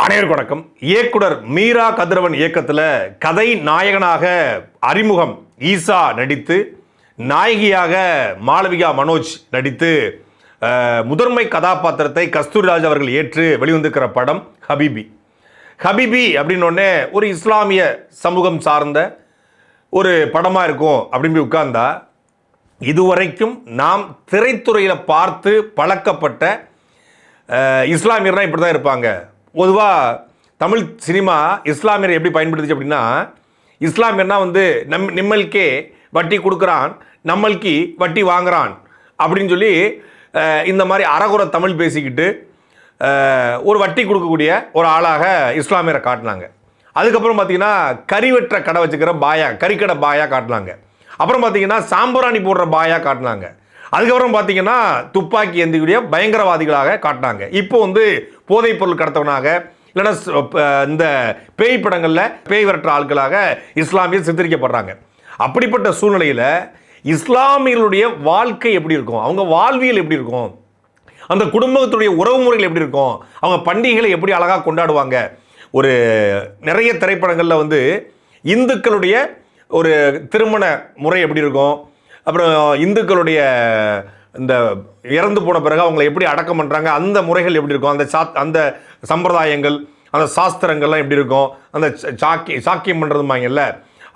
அனைவருக்கும் வணக்கம். இயக்குனர் மீரா கதிரவன் இயக்கத்தில் கதை நாயகனாக அறிமுகம் ஈசா நடித்து, நாயகியாக மாளவிகா மனோஜ் நடித்து, முதன்மை கதாபாத்திரத்தை கஸ்தூரிராஜ் அவர்கள் ஏற்று வெளிவந்திருக்கிற படம் ஹபீபி. ஹபீபி அப்படின்னோடனே ஒரு இஸ்லாமிய சமூகம் சார்ந்த ஒரு படமாக இருக்கும் அப்படின்னு உட்கார்ந்தா, இதுவரைக்கும் நாம் திரைத்துறையில் பார்த்து பழக்கப்பட்ட இஸ்லாமியர்னால் இப்படி தான் இருப்பாங்க. பொதுவாக தமிழ் சினிமா இஸ்லாமியரை எப்படி பயன்படுத்துச்சு அப்படின்னா, இஸ்லாமியர்னா நம்மளுக்கே வட்டி கொடுக்குறான், நம்மளுக்கு வட்டி வாங்குறான் அப்படின்னு சொல்லி இந்த மாதிரி அறகுறை தமிழ் பேசிக்கிட்டு ஒரு வட்டி கொடுக்கக்கூடிய ஒரு ஆளாக இஸ்லாமியரை காட்டினாங்க. அதுக்கப்புறம் பார்த்தீங்கன்னா கறிவெற்ற கடை வச்சுக்கிற பாயா, கறிக்கடை பாயா காட்டினாங்க. அப்புறம் பார்த்தீங்கன்னா சாம்பிராணி போடுற பாயா காட்டினாங்க. அதுக்கப்புறம் பார்த்தீங்கன்னா துப்பாக்கி ஏந்திக்கூடிய பயங்கரவாதிகளாக காட்டினாங்க. இப்போ போதைப் பொருள் கடத்தவனாக, இல்லைன்னா இந்த பேய் படங்களில் பேய் விரட்டுற ஆட்களாக இஸ்லாமியர் சித்தரிக்கப்படுறாங்க. அப்படிப்பட்ட சூழ்நிலையில் இஸ்லாமியர்களுடைய வாழ்க்கை எப்படி இருக்கும், அவங்க வாழ்வியல் எப்படி இருக்கும், அந்த குடும்பத்துடைய உறவு முறைகள் எப்படி இருக்கும், அவங்க பண்டிகைகளை எப்படி அழகாக கொண்டாடுவாங்க. ஒரு நிறைய திரைப்படங்களில் இந்துக்களுடைய ஒரு திருமண முறை எப்படி இருக்கும், அப்புறம் இந்துக்களுடைய இந்த இறந்து போன பிறகு அவங்களை எப்படி அடக்கம் பண்ணுறாங்க, அந்த முறைகள் எப்படி இருக்கும், அந்த சம்பிரதாயங்கள், அந்த சாஸ்திரங்கள்லாம் எப்படி இருக்கும், அந்த சாக்கியம் பண்ணுறதுமாங்கல்ல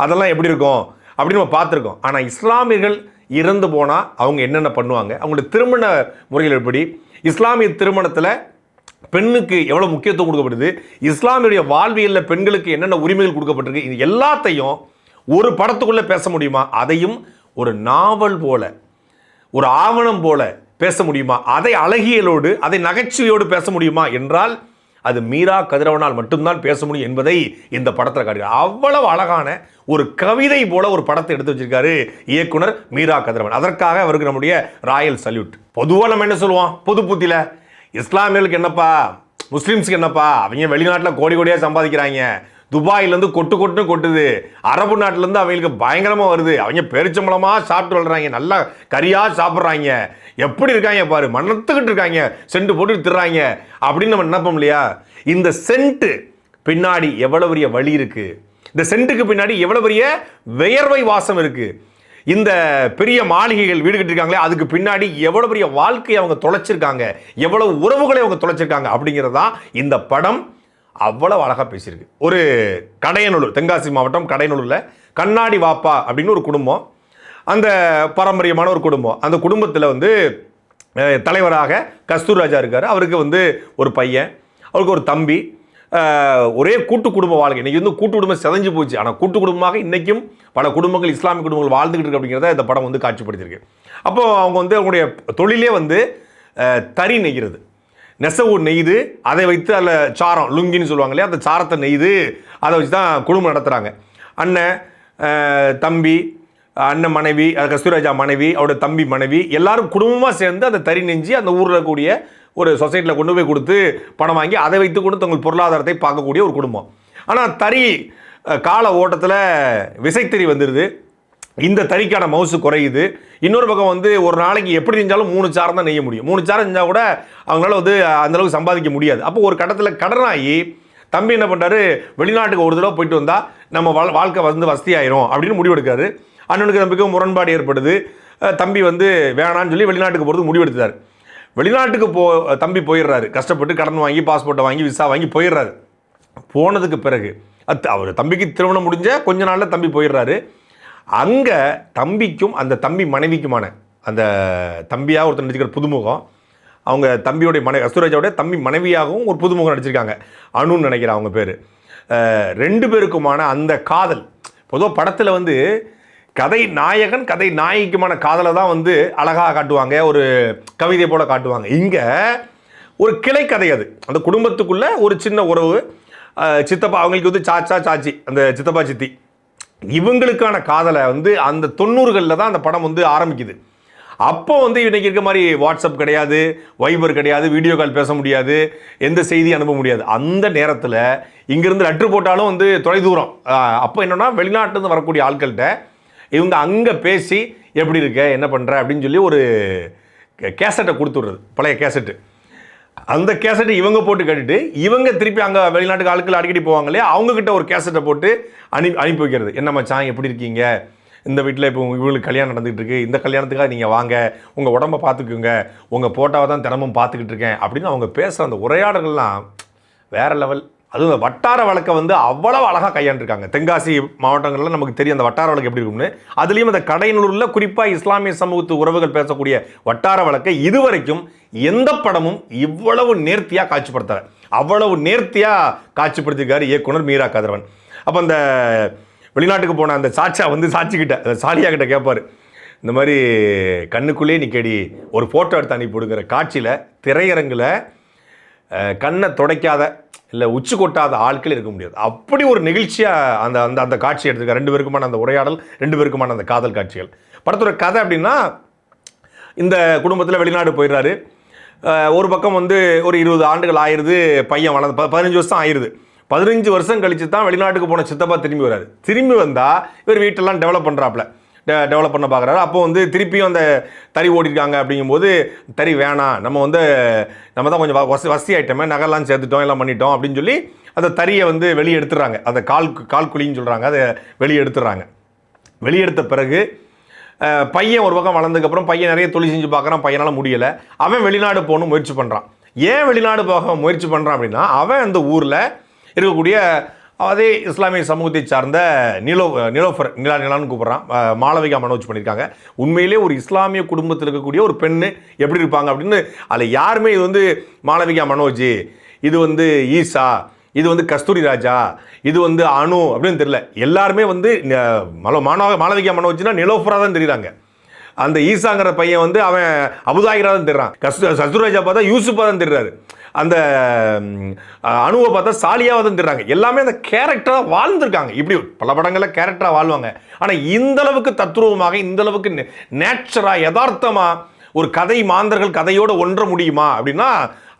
அதெல்லாம் எப்படி இருக்கும் அப்படின்னு நம்ம பார்த்துருக்கோம். ஆனால் இஸ்லாமியர்கள் இறந்து போனால் அவங்க என்னென்ன பண்ணுவாங்க, அவங்களுடைய திருமண முறைகள் எப்படி, இஸ்லாமிய திருமணத்தில் பெண்ணுக்கு எவ்வளோ முக்கியத்துவம் கொடுக்கப்படுது, இஸ்லாமியுடைய வாழ்வியலில் பெண்களுக்கு என்னென்ன உரிமைகள் கொடுக்கப்பட்டிருக்கு, இது எல்லாத்தையும் ஒரு படத்துக்குள்ளே பேச முடியுமா? அதையும் ஒரு நாவல் போல, ஒரு ஆவணம் போல பேச முடியுமா? அதை அழகியலோடு, அதை நகைச்சுவையோடு பேச முடியுமா என்றால் அது மீரா கதிரவனால் மட்டும்தான் பேச முடியும் என்பதை இந்த படத்தில் காட்டுகிறார். அவ்வளவு அழகான ஒரு கவிதை போல ஒரு படத்தை எடுத்து வச்சிருக்காரு இயக்குனர் மீரா கதிரவன். அதற்காக அவருக்கு நம்முடைய ராயல் சல்யூட். பொதுவாக நம்ம என்ன சொல்லுவோம், பொது புத்தியில் இஸ்லாமியர்களுக்கு என்னப்பா, முஸ்லீம்ஸுக்கு என்னப்பா, அவங்க வெளிநாட்டில் கோடி கோடியாக சம்பாதிக்கிறாங்க, துபாயிலேருந்து கொட்டுன்னு கொட்டுது, அரபு நாட்டிலேருந்து அவங்களுக்கு பயங்கரமாக வருது, அவங்க பெருச்சம்பளமாக சாப்பிட்டு வளர்றாங்க, நல்லா கறியாக சாப்பிட்றாங்க, எப்படி இருக்காங்க பாரு, மணத்துக்கிட்டு இருக்காங்க, சென்ட் போட்டு திடுறாங்க அப்படின்னு நம்ம நினைப்போம் இல்லையா? இந்த சென்ட்டு பின்னாடி எவ்வளோ பெரிய வழி இருக்குது, இந்த சென்ட்டுக்கு பின்னாடி எவ்வளோ பெரிய வியர்வை வாசம் இருக்குது, இந்த பெரிய மாளிகைகள் வீடு கட்டிருக்காங்களே அதுக்கு பின்னாடி எவ்வளோ பெரிய வாழ்க்கையை அவங்க தொலைச்சிருக்காங்க, எவ்வளோ உறவுகளை அவங்க தொலைச்சிருக்காங்க அப்படிங்கிறதான் இந்த படம் அவ்வளவு அழகாக பேசியிருக்கு. ஒரு கடையநல்லூர், தென்காசி மாவட்டம் கடையநல்லூரில் கண்ணாடி வாப்பா அப்படின்னு ஒரு குடும்பம், அந்த பாரம்பரியமான ஒரு குடும்பம். அந்த குடும்பத்தில் தலைவராக கஸ்தூரிராஜா இருக்கார். அவருக்கு ஒரு பையன், அவருக்கு ஒரு தம்பி. ஒரே கூட்டு குடும்ப வாழ்க்கை. இன்றைக்கி கூட்டு குடும்பம் சிதைஞ்சு போச்சு. ஆனால் கூட்டு குடும்பமாக இன்றைக்கும் பல குடும்பங்கள், இஸ்லாமிய குடும்பங்கள் வாழ்ந்துக்கிட்டு இருக்கு அப்படிங்கிறத இந்த படம் காட்சிப்படுத்தியிருக்கு. அப்போது அவங்க அவங்களுடைய தொழிலே தறி நெய்கிறது, நெசவு நெய்து, அதை வைத்து அதில் சாரம், லுங்கின்னு சொல்லுவாங்க இல்லையா, அந்த சாரத்தை நெய்து அதை வச்சு தான் குடும்பம் நடத்துகிறாங்க. அண்ணன், தம்பி, அண்ணன் மனைவி, கஸ்தூரிராஜா மனைவி, அவருடைய தம்பி மனைவி, எல்லாரும் குடும்பமாக சேர்ந்து அந்த தறி நெஞ்சு அந்த ஊரில் இருக்கக்கூடிய ஒரு சொசைட்டியில் கொண்டு போய் கொடுத்து பணம் வாங்கி அதை வைத்து கொண்டு தங்கள் பொருளாதாரத்தை பார்க்கக்கூடிய ஒரு குடும்பம். ஆனால் தறி கால ஓட்டத்தில் விசைத்தறி வந்துடுது, இந்த தறிக்கான மவுசு குறையுது. இன்னொரு பக்கம் ஒரு நாளைக்கு எப்படி செஞ்சாலும் 3 சாரம் தான் நெய்ய முடியும். 3 சாரம் செஞ்சால் கூட அவங்களால அந்தளவுக்கு சம்பாதிக்க முடியாது. அப்போ ஒரு கட்டத்தில் கடனாகி தம்பி என்ன பண்ணுறாரு, வெளிநாட்டுக்கு ஒரு தடவை போயிட்டு வந்தால் நம்ம வாழ்க்கை வசதியாயிரும் அப்படின்னு முடிவெடுக்காரு. அண்ணனுக்கு தம்பிக்கும் முரண்பாடு ஏற்படுது. தம்பி வேணான்னு சொல்லி வெளிநாட்டுக்கு போகிறது முடிவெடுத்தார். வெளிநாட்டுக்கு தம்பி போயிடுறாரு, கஷ்டப்பட்டு கடன் வாங்கி பாஸ்போர்ட்டை வாங்கி விசா வாங்கி போயிடுறாரு. போனதுக்கு பிறகு அவர் தம்பிக்கு திருமணம் முடிஞ்ச கொஞ்ச நாளில் தம்பி போயிடுறாரு. அங்கே தம்பிக்கும் அந்த தம்பி மனைவிக்குமான, அந்த தம்பியாக ஒருத்தர் நடிச்சிருக்கிற புதுமுகம், அவங்க தம்பியோடைய கஸ்தூரிராஜாவுடைய தம்பி மனைவியாகவும் ஒரு புதுமுகம் நடிச்சிருக்காங்க, அனுன்னு நினைக்கிறேன் அவங்க பேர். 2 பேருக்குமான அந்த காதல், பொதுவாக படத்தில் கதை நாயகன் கதை நாயகிக்குமான காதலை தான் அழகாக காட்டுவாங்க, ஒரு கவிதை போல் காட்டுவாங்க. இங்கே ஒரு கிளை கதை, அது அந்த குடும்பத்துக்குள்ளே ஒரு சின்ன உறவு, சித்தப்பா அவங்களுக்கு சாச்சா சாச்சி, அந்த சித்தப்பா சித்தி, இவங்களுக்கான காதலை அந்த 90களில் தான் அந்த படம் ஆரம்பிக்குது. அப்போ இன்றைக்கி இருக்க மாதிரி வாட்ஸ்அப் கிடையாது, வைபர் கிடையாது, வீடியோ கால் பேச முடியாது, எந்த செய்தி அனுப்ப முடியாது. அந்த நேரத்தில் இங்கேருந்து லெட்ரு போட்டாலும் தொலைதூரம். அப்போ என்னென்னா வெளிநாட்டிலேருந்து வரக்கூடிய ஆட்கள்கிட்ட இவங்க அங்கே பேசி எப்படி இருக்க, என்ன பண்ணுற அப்படின்னு சொல்லி ஒரு கேசட்டை கொடுத்துட்றது, பழைய கேசட்டு. அந்த கேசட்டை இவங்க போட்டு கேட்டுட்டு இவங்க திருப்பி அங்கே வெளிநாட்டுக்கு ஆட்கள் அடிக்கடி போவாங்க இல்லையா, அவங்கக்கிட்ட ஒரு கேசட்டை போட்டு அனுப்பி வைக்கிறது. என்ன மச்சான் எப்படி இருக்கீங்க, இந்த வீட்டில் இப்போ இவங்களுக்கு கல்யாணம் நடந்துகிட்டு இருக்கு, இந்த கல்யாணத்துக்காக நீங்கள் வாங்க, உங்கள் உடம்பை பார்த்துக்குங்க, உங்கள் போட்டாவை தான் தினமும் பார்த்துக்கிட்டு இருக்கேன் அப்படின்னு அவங்க பேசுகிற அந்த உரையாடல்கள்லாம் வேறு லெவல். அதுவும் வட்டார வழக்கை வந்து அவ்வளவு அழகாக கையாண்டிருக்காங்க. தென்காசி மாவட்டங்களில் நமக்கு தெரியும் அந்த வட்டார வழக்கு எப்படி இருக்கும்னு. அதுலேயும் அந்த கடையனூரில் குறிப்பாக இஸ்லாமிய சமூகத்து உறவுகள் பேசக்கூடிய வட்டார வழக்கை இதுவரைக்கும் எந்த படமும் இவ்வளவு நேர்த்தியாக காட்சிப்படுத்துற, அவ்வளவு நேர்த்தியாக காட்சிப்படுத்திருக்காரு இயக்குனர் மீரா கதிரவன். அப்போ அந்த வெளிநாட்டுக்கு போன அந்த சாட்சியா வந்து சாட்சிக்கிட்ட சாலியா கிட்ட கேட்பார், இந்த மாதிரி கண்ணுக்குள்ளேயே நிற்கடி ஒரு ஃபோட்டோ எடுத்து அனுப்பிவிடுங்கிற காட்சியில் திரையரங்கில் கண்ணை துடைக்காத இல்லை உச்சி கொட்டாத ஆட்கள் இருக்க முடியாது. அப்படி ஒரு நிகழ்ச்சியாக அந்த அந்த அந்த காட்சி எடுத்துருக்க. 2 பேருக்குமான அந்த உரையாடல், 2 பேருக்குமான அந்த காதல் காட்சிகள். படத்தோட கதை அப்படின்னா, இந்த குடும்பத்தில் வெளிநாடு போயிடுறாரு. ஒரு பக்கம் வந்து ஒரு 20 ஆண்டுகள் ஆயிடுது, பையன் வளர்ந்து 15 வருஷம் ஆயிடுது. 15 வருஷம் கழித்து தான் வெளிநாட்டுக்கு போன சித்தப்பா திரும்பி வராரு. திரும்பி வந்தால் இவர் வீட்டெல்லாம் டெவலப் பண்ணுறாப்புல, டெவலப் பண்ண பார்க்குறாரு. அப்போ வந்து திருப்பியும் அந்த தறி ஓடிருக்காங்க. அப்படிங்கும்போது தறி வேணாம், நம்ம தான் கொஞ்சம் வசதி ஆகிட்டோமே, நகைலாம் சேர்த்துட்டோம், எல்லாம் பண்ணிட்டோம் அப்படின்னு சொல்லி அந்த தறியை வந்து வெளியே எடுத்துடுறாங்க. அந்த கால் குழின்னு சொல்கிறாங்க, அதை வெளியே எடுத்துடுறாங்க. வெளியெடுத்த பிறகு பையன் ஒரு பக்கம் வளர்ந்ததுக்கப்புறம் பையன் நிறைய தொழில் செஞ்சு பார்க்குறான், பையனால் முடியலை. அவன் வெளிநாடு போகணும் முயற்சி பண்ணுறான். ஏன் வெளிநாடு போக முயற்சி பண்ணுறான் அப்படின்னா, அவன் அந்த ஊரில் இருக்கக்கூடிய அதே இஸ்லாமிய சமூகத்தை சார்ந்த நிலான்னு கூப்பிட்றான். மாளவிகா மனோஜ் பண்ணியிருக்காங்க. உண்மையிலே ஒரு இஸ்லாமிய குடும்பத்தில் இருக்கக்கூடிய ஒரு பெண்ணு எப்படி இருப்பாங்க அப்படின்னு அதில் யாருமே இது வந்து மாளவிகா மனோஜ், இது வந்து ஈசா, இது வந்து கஸ்தூரி ராஜா, இது வந்து அணு அப்படின்னு தெரியல. எல்லாருமே வந்து மாளவிகா மனோஜ்னா நிலோஃபரா தான் தெரியுறாங்க. அந்த ஈசாங்கிற பையன் வந்து அவன் அபுதாகிரா தான் தெரிறான். கஸ்தூரி ராஜா பார்த்தா யூசுஃபா தான் தெரிறாரு. அந்த அணுவை பார்த்தா சாலியாக தான் தெரிறாங்க. எல்லாமே அந்த கேரக்டராக வாழ்ந்துருக்காங்க. இப்படி பல படங்களில் கேரக்டராக வாழ்வாங்க. ஆனால் இந்த அளவுக்கு தத்ரூபமாக, இந்த அளவுக்கு நேச்சுரலாக யதார்த்தமாக ஒரு கதை மாந்தர்கள் கதையோடு ஒன்ற முடியுமா அப்படின்னா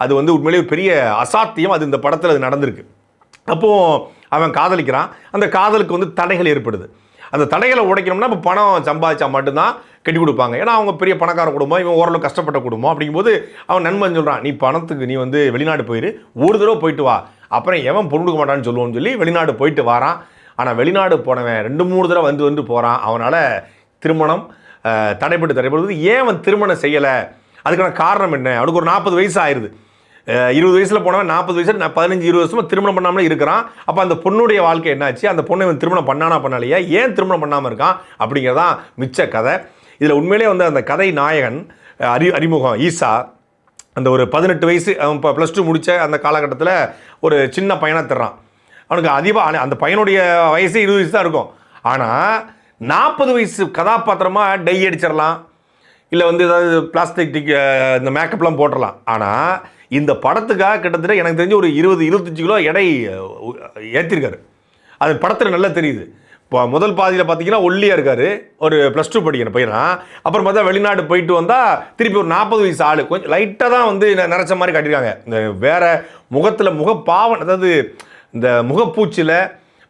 அது வந்து உண்மையிலேயே பெரிய அசாத்தியம். அது இந்த படத்தில் அது நடந்திருக்கு. அப்போது அவன் காதலிக்கிறான். அந்த காதலுக்கு வந்து தடைகள் ஏற்படுது. அந்த தடைகளை உடைக்கணும்னா இப்போ பணம் சம்பாதிச்சா மட்டும்தான் கட்டி கொடுப்பாங்க. ஏன்னா அவங்க பெரிய பணக்கார குடும்பம், இவன் ஓரளவு கஷ்டப்பட்ட குடும்பம். அப்படிங்கும்போது அவன் நண்பன் சொல்கிறான், நீ பணத்துக்கு நீ வந்து வெளிநாடு போயிரு, ஒரு தடவை போயிட்டு வா, அப்புறம் எவன் பொண்ணு கொடுக்க மாட்டான்னு சொல்லுவோன்னு சொல்லி வெளிநாடு போயிட்டு வரான். ஆனால் வெளிநாடு போனவன் 2-3 தடவை வந்து போகிறான். அவனால் திருமணம் தடைப்படுது. ஏன் அவன் திருமணம் செய்யலை, அதுக்கான காரணம் என்ன? அவனுக்கு ஒரு 40 வயசு ஆயிடுது. 20 வயசில் போனவன் 40 வயசில் 15-20 வருஷமாக திருமணம் பண்ணாமலே இருக்கிறான். அப்போ அந்த பொண்ணுடைய வாழ்க்கை என்னாச்சு, அந்த பொண்ணை இவன் திருமணம் பண்ணலையா, ஏன் திருமணம் பண்ணாமல் இருக்கான் அப்படிங்கிறதான் மிச்ச கதை. இதில் உண்மையிலே வந்து அந்த கதை நாயகன் அறிமுகம் ஈசா, அந்த ஒரு 18 வயசு, அவன் இப்போ +2 முடித்த அந்த காலகட்டத்தில் ஒரு சின்ன பையனாக தர்றான். அவனுக்கு அந்த பையனுடைய வயசு 20 வயசு தான் இருக்கும். ஆனால் 40 வயசு கதாபாத்திரமாக டை அடிச்சிடலாம், இல்லை வந்து ஏதாவது பிளாஸ்டிக் இந்த மேக்கப்லாம் போட்டுடலாம். ஆனால் இந்த படத்துக்காக கிட்டத்தட்ட எனக்கு தெரிஞ்சு ஒரு 20-25 கிலோ எடை ஏற்றிருக்காரு. அது படத்தில் நல்லா தெரியுது. இப்போ முதல் பாதியில் பார்த்தீங்கன்னா ஒல்லியாக இருக்கார், ஒரு +2 படிக்கிற பையனா. அப்புறம் பார்த்தா வெளிநாடு போயிட்டு வந்தால் திருப்பி ஒரு 40 வயசு ஆள், கொஞ்சம் லைட்டாக தான் வந்து நிறச்ச மாதிரி காட்டியிருக்காங்க. இந்த வேறு முகத்தில் முகப்பாவன், அதாவது இந்த முகப்பூச்சில்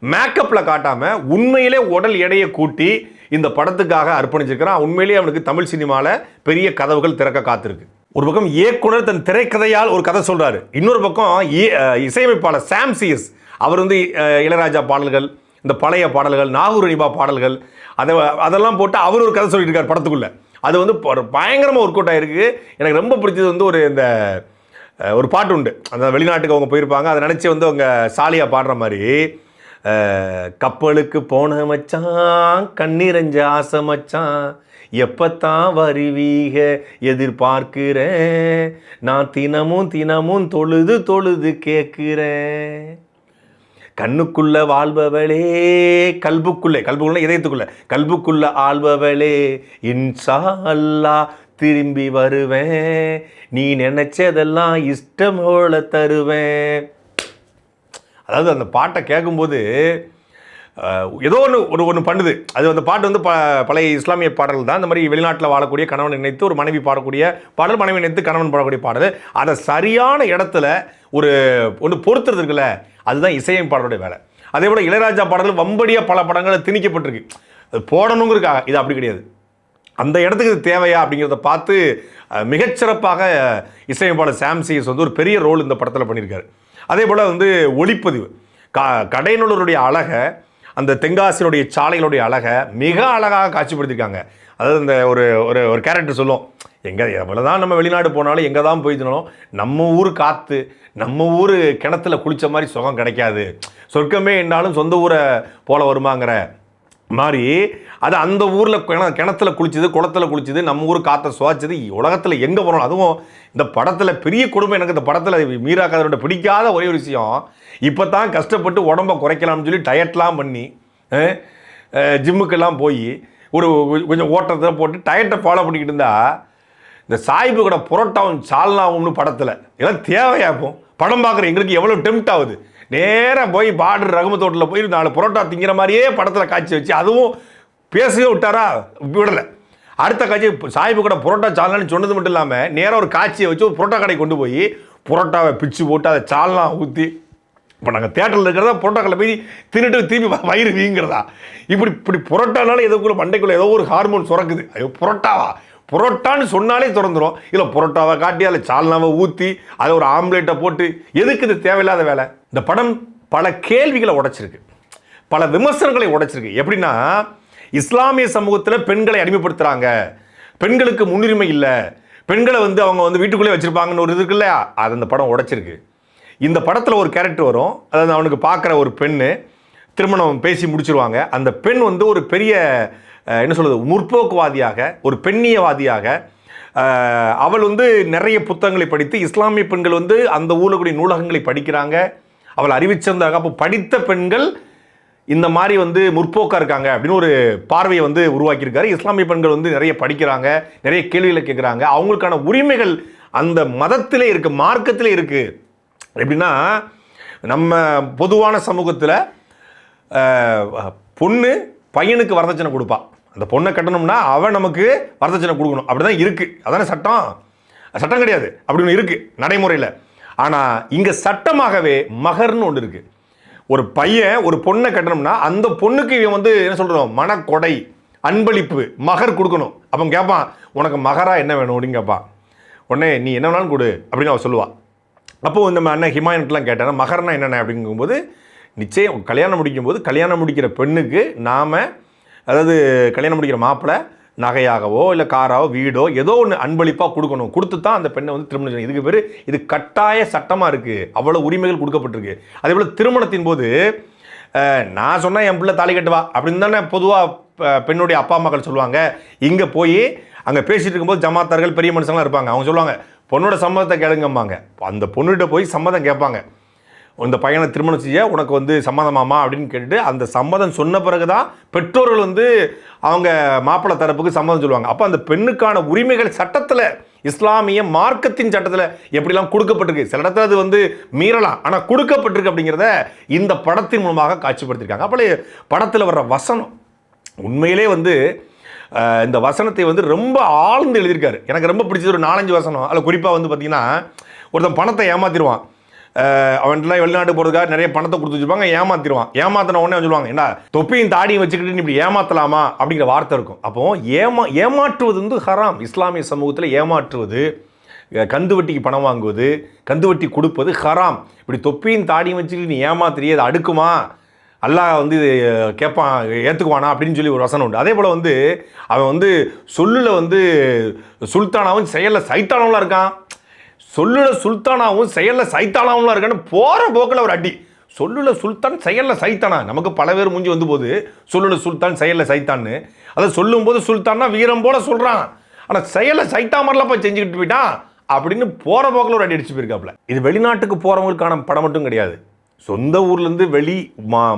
மேக்கப்பில் காட்டாமல் உண்மையிலே உடல் எடையை கூட்டி இந்த படத்துக்காக அர்ப்பணிச்சிருக்கிறான். உண்மையிலேயே அவனுக்கு தமிழ் சினிமாவில் பெரிய கதவுகள் திறக்க காத்திருக்கு. ஒரு பக்கம் இயக்குனர் தன் திரைக்கதையால் ஒரு கதை சொல்கிறாரு, இன்னொரு பக்கம் இசையமைப்பாளர் சாம் சிஎஸ் அவர் வந்து இளையராஜா பாடல்கள், இந்த பழைய பாடல்கள், நாகூர் அனிபா பாடல்கள், அதெல்லாம் போட்டு அவர் ஒரு கதை சொல்லிட்டு இருக்கார் படத்துக்குள்ளே. அது வந்து பயங்கரமாக ஒர்க் அவுட் ஆகிருக்கு. எனக்கு ரொம்ப பிடிச்சது வந்து ஒரு பாட்டு உண்டு, அந்த வெளிநாட்டுக்கு அவங்க போயிருப்பாங்க, அதை நினச்சி வந்து அவங்க சாலியாக பாடுற மாதிரி, கப்பலுக்கு போன மச்சான், கண்ணிரஞ்ச ஆசை மச்சான், எப்பத்தான் வருவீக எதிர்பார்க்கிறேன், நான் தினமும் தொழுது கேட்கிறேன், கண்ணுக்குள்ள வாழ்பவளே கல்புக்குள்ளே இதயத்துக்குள்ள கல்புக்குள்ள ஆள்பவளே, இன்ஷா அல்லாஹ் திரும்பி வருவேன், நீ நினைச்சதெல்லாம் இஷ்டமோல தருவேன். அதாவது அந்த பாட்டை கேட்கும்போது ஏதோ ஒன்று பண்ணுது. அது அந்த பாட்டு வந்து பழைய இஸ்லாமிய பாடல் தான். இந்த மாதிரி வெளிநாட்டில் வாழக்கூடிய கணவன் நினைத்து ஒரு மனைவி பாடக்கூடிய பாடல், மனைவி நினைத்து கணவன் பாடக்கூடிய பாடல், அதை சரியான இடத்துல ஒன்று பொறுத்துறது இருக்குல்ல, அதுதான் இசையமைப்பாளருடைய வேலை. அதே போல் இளையராஜா பாடல்கள் வம்படியாக பல படங்களில் திணிக்கப்பட்டிருக்கு. அது போடணுங்கிறதுக்காக, இது அப்படி கிடையாது. அந்த இடத்துக்கு இது தேவையா அப்படிங்கிறத பார்த்து மிகச்சிறப்பாக இசையமைப்பாளர் சாம் சிஎஸ் வந்து ஒரு பெரிய ரோல் இந்த படத்தில் பண்ணியிருக்காரு. அதே போல் வந்து ஒளிப்பதிவு, கடையனூருடைய அழகை, அந்த தென்காசியினுடைய சாலைகளுடைய அழகை மிக அழகாக காட்சிப்படுத்தியிருக்காங்க. அதாவது இந்த ஒரு ஒரு ஒரு கேரக்டர் சொல்லும், எங்கே எவ்வளோதான் நம்ம வெளிநாடு போனாலும் எங்கே தான் போயிருந்தாலும் நம்ம ஊர் காற்று, நம்ம ஊர் கிணத்துல குளித்த மாதிரி சுகம் கிடைக்காது, சொர்க்கமே என்னாலும் சொந்த ஊரை போல வருமாங்கிற மாதிரி அது அந்த ஊரில் கிணத்துல குளிச்சது, குளத்தில் குளிச்சது, நம்ம ஊர் காற்றை சுவாச்சது உலகத்தில் எங்கே போனாலும். அதுவும் இந்த படத்தில் பெரிய குடும்பம், எனக்கு இந்த படத்தில் மீரா கதிரோட பிடிக்காத ஒரே ஒரு விஷயம், இப்போ தான் கஷ்டப்பட்டு உடம்பை குறைக்கலாம்னு சொல்லி டயட்லாம் பண்ணி ஜிம்முக்கெல்லாம் போய் ஒரு கொஞ்சம் ஓட்டத்தில் போட்டு டயட்டை ஃபாலோ பண்ணிக்கிட்டு இருந்தா இந்த சாய்பு கடை புரோட்டாவும் சால்னாவும்னு படத்தில் இதெல்லாம் தேவையாகும். படம் பார்க்குற எங்களுக்கு எவ்வளோ டெம்ட் ஆகுது, நேராக போய் பார்டர் ரகுமத்தோட்டில் போய் 4 புரோட்டா திங்கிற மாதிரியே படத்தில் காட்சி வச்சு, அதுவும் பேசவே விட்டாரா, விடலை. அடுத்த காட்சி சாய்பு கடை புரோட்டா சால்னான்னு சொன்னது மட்டும் இல்லாமல் நேராக ஒரு காட்சியை வச்சு ஒரு புரோட்டா கடை கொண்டு போய் புரோட்டாவை பிச்சு போட்டு அதை சால்னா ஊற்றி, இப்போ நாங்கள் தேட்டரில் இருக்கிறதா புரோட்டாக்களை போய் தின்னுட்டு திருப்பி வயிறு வீங்கிறதா, இப்படி புரோட்டானாலும் எதோக்குள்ள மண்டைக்குள்ள ஏதோ ஒரு ஹார்மோன் சுரக்குது. ஐயோ புரோட்டாவா, புரோட்டான்னு சொன்னாலே திறந்துடும். இல்லை புரோட்டாவை காட்டி அதில் சால்னாவை ஊற்றி அதை ஒரு ஆம்லேட்டை போட்டு, எதுக்கு இது தேவையில்லாத வேலை? இந்த படம் பல கேள்விகளை உடைச்சிருக்கு, பல விமர்சனங்களை உடைச்சிருக்கு. எப்படின்னா, இஸ்லாமிய சமூகத்தில் பெண்களை அடிமைப்படுத்துகிறாங்க, பெண்களுக்கு முன்னுரிமை இல்லை, பெண்களை வந்து அவங்க வந்து வீட்டுக்குள்ளே வச்சுருப்பாங்கன்னு ஒரு இது இருக்கு இல்லையா, அது அந்த படம் உடைச்சிருக்கு. இந்த படத்தில் ஒரு கேரக்டர் வரும், அதாவது அவனுக்கு பார்க்குற ஒரு பெண்ணு, திருமணம் பேசி முடிச்சிருவாங்க. அந்த பெண் வந்து ஒரு பெரிய என்ன சொல்கிறது, முற்போக்குவாதியாக, ஒரு பெண்ணியவாதியாக, அவள் வந்து நிறைய புத்தகங்களை படித்து, இஸ்லாமிய பெண்கள் வந்து அந்த ஊரில் கூடிய நூலகங்களை படிக்கிறாங்க, அவள் அறிவிச்சிருந்தாங்க. அப்போ படித்த பெண்கள் இந்த மாதிரி வந்து முற்போக்காக இருக்காங்க அப்படின்னு ஒரு பார்வையை வந்து உருவாக்கியிருக்காரு. இஸ்லாமிய பெண்கள் வந்து நிறைய படிக்கிறாங்க, நிறைய கேள்விகளை கேட்குறாங்க, அவங்களுக்கான உரிமைகள் அந்த மதத்திலே இருக்குது, மார்க்கத்திலே இருக்குது. எப்படின்னா, நம்ம பொதுவான சமூகத்தில் பொண்ணு பையனுக்கு வரதட்சணை கொடுப்பா, அந்த பொண்ணை கட்டணும்னா அவன் நமக்கு வரதட்சணை கொடுக்கணும், அப்படி தான் இருக்குது. அதான சட்டம்? சட்டம் கிடையாது, அப்படின்னு இருக்குது நடைமுறையில். ஆனால் இங்கே சட்டமாகவே மகர்னு ஒன்று இருக்குது. ஒரு பையன் ஒரு பொண்ணை கட்டணும்னா அந்த பொண்ணுக்கு இவன் வந்து என்ன சொல்கிறோம், மனக்கொடை, அன்பளிப்பு, மகர் கொடுக்கணும். அப்போ கேட்பான், உனக்கு மகரா என்ன வேணும் அப்படின்னு கேட்பான். உடனே நீ என்ன வேணாலும் கொடு அப்படின்னு அவன் சொல்லுவாள். அப்போது இந்த அண்ணன் ஹிமாயன்ட்டெலாம் கேட்டேன்னா மகர்னா என்னென்ன அப்படிங்கும்போது, நிச்சயம் கல்யாணம் முடிக்கும்போது கல்யாணம் முடிக்கிற பெண்ணுக்கு நாம், அதாவது கல்யாணம் முடிக்கிற மாப்பிள்ளை நகையாகவோ இல்லை காராவோ வீடோ ஏதோ ஒன்று அன்பளிப்பாக கொடுக்கணும், கொடுத்து தான் அந்த பெண்ணை வந்து திருமணம் செய்யணும். இதுக்கு பேர் இது கட்டாய சட்டமாக இருக்குது, அவ்வளோ உரிமைகள் கொடுக்கப்பட்டிருக்கு. அதே போல் திருமணத்தின் போது நான் சொன்னால் என் பிள்ளை தாலி கட்டுவா அப்படின்னு தானே பொதுவாக பெண்ணுடைய அப்பா அம்மாக்கள் சொல்லுவாங்க. இங்கே போய் அங்கே பேசிகிட்டு இருக்கும்போது ஜமாத்தார்கள் பெரிய மனுஷங்களாம் இருப்பாங்க, அவங்க சொல்லுவாங்க பொண்ணோட சம்மதத்தை கேளுங்கம்பாங்க. அந்த பொண்ணுகிட்ட போய் சம்மதம் கேட்பாங்க, இந்த பையனை திருமணம் செய்ய உனக்கு வந்து சம்மதமாமா அப்படின்னு கேட்டுட்டு அந்த சம்மதம் சொன்ன பிறகு தான் பெற்றோர்கள் வந்து அவங்க மாப்பிள்ளை தரப்புக்கு சம்மதம் சொல்லுவாங்க. அப்போ அந்த பெண்ணுக்கான உரிமைகள் சட்டத்தில், இஸ்லாமிய மார்க்கத்தின் சட்டத்தில் எப்படிலாம் கொடுக்கப்பட்டிருக்கு. சில இடத்துல அது வந்து மீறலாம், ஆனால் கொடுக்கப்பட்டிருக்கு அப்படிங்கிறத இந்த படத்தின் மூலமாக காட்சிப்படுத்திருக்காங்க. அப்போ படத்தில் வர்ற வசனம் உண்மையிலே வந்து இந்த வசனத்தை வந்து ரொம்ப ஆழ்ந்து எழுதியிருக்காரு. எனக்கு ரொம்ப பிடிச்சது ஒரு 4-5 வசனம். அதில் குறிப்பாக வந்து பார்த்திங்கன்னா, ஒருத்தன் பணத்தை ஏமாற்றிடுவான், அவன்லாம் வெளிநாட்டு போகிறதுக்காக நிறைய பணத்தை கொடுத்து வச்சுருப்பாங்க, ஏமாற்றிடுவான். ஏமாத்தின உடனே சொல்லுவாங்க, என்ன தொப்பியும் தாடியும் வச்சுக்கிட்டு இப்படி ஏமாற்றலாமா அப்படிங்கிற வார்த்தை இருக்கும். அப்போது ஏமாற்றுவது வந்து ஹராம். இஸ்லாமிய சமூகத்தில் ஏமாற்றுவது, கந்து வட்டிக்கு பணம் வாங்குவது, கந்து வட்டி கொடுப்பது ஹராம். இப்படி தொப்பியும் தாடியும் வச்சுக்கிட்டு நீ ஏமாத்துறியே, அதை அடுக்குமா, அல்லாஹ் வந்து கேட்பான், ஏற்றுக்குவானா அப்படின்னு சொல்லி ஒரு வசனம் உண்டு. அதே போல் வந்து அவன் வந்து சொல்லில் வந்து சுல்தானாவும் செயலில் சைத்தானாவும் இருக்கான், சொல்லில் சுல்தானாவும் செயலில் சைத்தானாவும் இருக்கான்னு போகிற போக்கில் ஒரு அடி. சொல்லில் சுல்தான் செயலில் சைத்தானா, நமக்கு பல பேர் மூஞ்சி வந்து போது சொல்லில் சுல்தான் செயலில் சைத்தான்னு. அதை சொல்லும்போது சுல்தான்னா வீரம் போல சொல்கிறான், ஆனால் செயலில் சைத்தா மாதிரிலாம் போய் செஞ்சுக்கிட்டு போயிட்டான் அப்படின்னு போகிற போக்கில் ஒரு அடி அடிச்சு போயிருக்காப்புல. இது வெளிநாட்டுக்கு போகிறவங்களுக்கான படம் மட்டும் கிடையாது, சொந்த ஊர்லேருந்து வெளி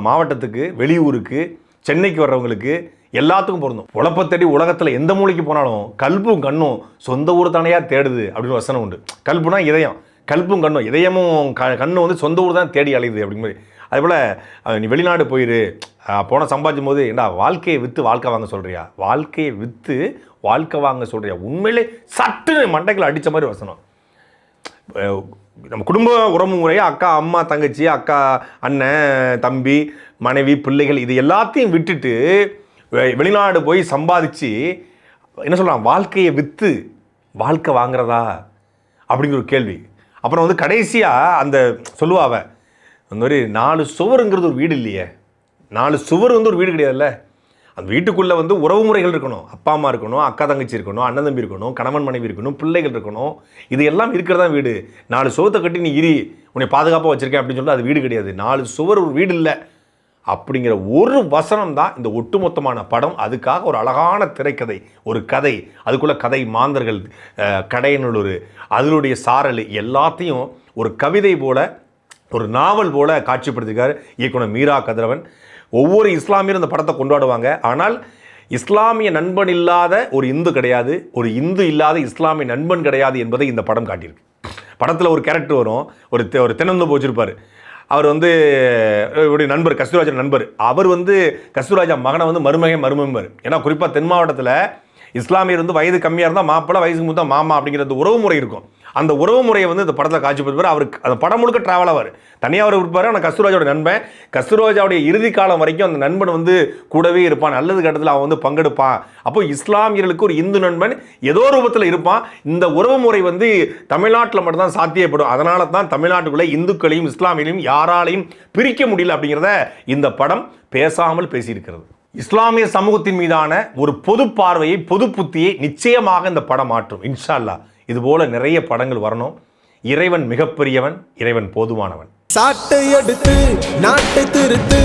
மாவட்டத்துக்கு, வெளியூருக்கு, சென்னைக்கு வர்றவங்களுக்கு எல்லாத்துக்கும் பொருந்தும். உழப்ப தேடி உலகத்தில் எந்த மூலைக்கு போனாலும் கல்பும் கண்ணும் சொந்த ஊர் தானையா தேடுது அப்படின்னு வசனம் உண்டு. கல்புனா இதயம், கல்பும் கண்ணும், இதயமும் கண்ணும் வந்து சொந்த ஊர் தான் தேடி அலையுது அப்படிங்கிற மாதிரி. அதேபோல் நீ வெளிநாடு போயிரு, போன சம்பாதிக்கும் போது ஏண்டா வாழ்க்கையை விற்று வாழ்க்கை வாங்க சொல்கிறியா, வாழ்க்கையை விற்று வாழ்க்கை வாங்க சொல்கிறியா, உண்மையிலே சட்டு மண்டைகளை அடித்த மாதிரி வசனம். நம்ம குடும்ப உறவு முறையை அக்கா, அம்மா, தங்கச்சி, அக்கா, அண்ணன், தம்பி, மனைவி, பிள்ளைகள் இது எல்லாத்தையும் விட்டுட்டு வெளிநாடு போய் சம்பாதிச்சு என்ன சொல்கிறான், வாழ்க்கையை விற்று வாழ்க்கை வாங்குறதா அப்படிங்கிற ஒரு கேள்வி. அப்புறம் வந்து கடைசியாக அந்த சொல்லுவாவ அந்த மாதிரி 4 சுவருங்கிறது ஒரு வீடு இல்லையே, 4 சுவர் வந்து ஒரு வீடு கிடையாதுல்ல. அந்த வீட்டுக்குள்ளே வந்து உறவு முறைகள் இருக்கணும், அப்பா அம்மா இருக்கணும், அக்கா தங்கச்சி இருக்கணும், அண்ணன் தம்பி இருக்கணும், கணவன் மனைவி இருக்கணும், பிள்ளைகள் இருக்கணும், இது எல்லாம் இருக்கிறதா வீடு. 4 சுவத்தை கட்டி நீ உன்னை பாதுகாப்பாக வச்சுருக்கேன் அப்படின்னு சொல்லிட்டு அது வீடு கிடையாது. 4 சுவர் ஒரு வீடு இல்லை அப்படிங்கிற ஒரு வசனம் தான் இந்த ஒட்டுமொத்தமான படம். அதுக்காக ஒரு அழகான திரைக்கதை, ஒரு கதை, அதுக்குள்ளே கதை மாந்தர்கள், கடையனூர், அதனுடைய சாரல் எல்லாத்தையும் ஒரு கவிதை போல, ஒரு நாவல் போல காட்சிப்படுத்திருக்கார் இயக்குனர் மீரா கதிரவன். ஒவ்வொரு இஸ்லாமியரும் இந்த படத்தை கொண்டாடுவாங்க. ஆனால் இஸ்லாமிய நண்பன் இல்லாத ஒரு இந்து கிடையாது, ஒரு இந்து இல்லாத இஸ்லாமிய நண்பன் கிடையாது என்பதை இந்த படம் காட்டியிருக்கு. படத்தில் ஒரு கேரக்டர் வரும், ஒரு தென்னந்தோப்பு வச்சிருப்பார். அவர் வந்து இவருடைய நண்பர், கஸ்தூராஜா நண்பர். அவர் வந்து கஸ்தூராஜா மகனை வந்து மருமகன். ஏன்னா குறிப்பாக தென் மாவட்டத்தில் இஸ்லாமியர் வந்து வயது கம்மியாக இருந்தால் மாப்பிள்ளை, வயசுக்கு மூத்தா மாமா அப்படிங்கிற உறவு முறை இருக்கும். அந்த உறவு முறையை வந்து இந்த படத்தில் காட்சிப்படுத்துவார். அவருக்கு அந்த படம் முழுக்க ட்ராவல் ஆவார், தனியாக அவர் இருப்பார். ஆனால் கஸ்தூராஜாவோட நண்பன், கஸ்தூராஜாவுடைய இறுதி காலம் வரைக்கும் அந்த நண்பன் வந்து கூடவே இருப்பான், நல்லது கட்டத்தில் அவன் வந்து பங்கெடுப்பான். அப்போ இஸ்லாமியர்களுக்கு ஒரு இந்து நண்பன் ஏதோ ரூபத்தில் இருப்பான். இந்த உறவு முறை வந்து தமிழ்நாட்டில் மட்டும்தான் சாத்தியப்படும். அதனால தான் தமிழ்நாட்டுக்குள்ளே இந்துக்களையும் இஸ்லாமியர்களையும் யாராலையும் பிரிக்க முடியல அப்படிங்கிறத இந்த படம் பேசாமல் பேசியிருக்கிறது. இஸ்லாமிய சமூகத்தின் மீதான ஒரு பொது பார்வையை, பொது புத்தியை நிச்சயமாக இந்த படம் மாற்றும். இன்ஷா அல்லாஹ் இது போல நிறைய படங்கள் வரணும். இறைவன் மிகப்பெரியவன், இறைவன் போதுமானவன். சாட்டை எடுத்து நாட்டை திருத்து.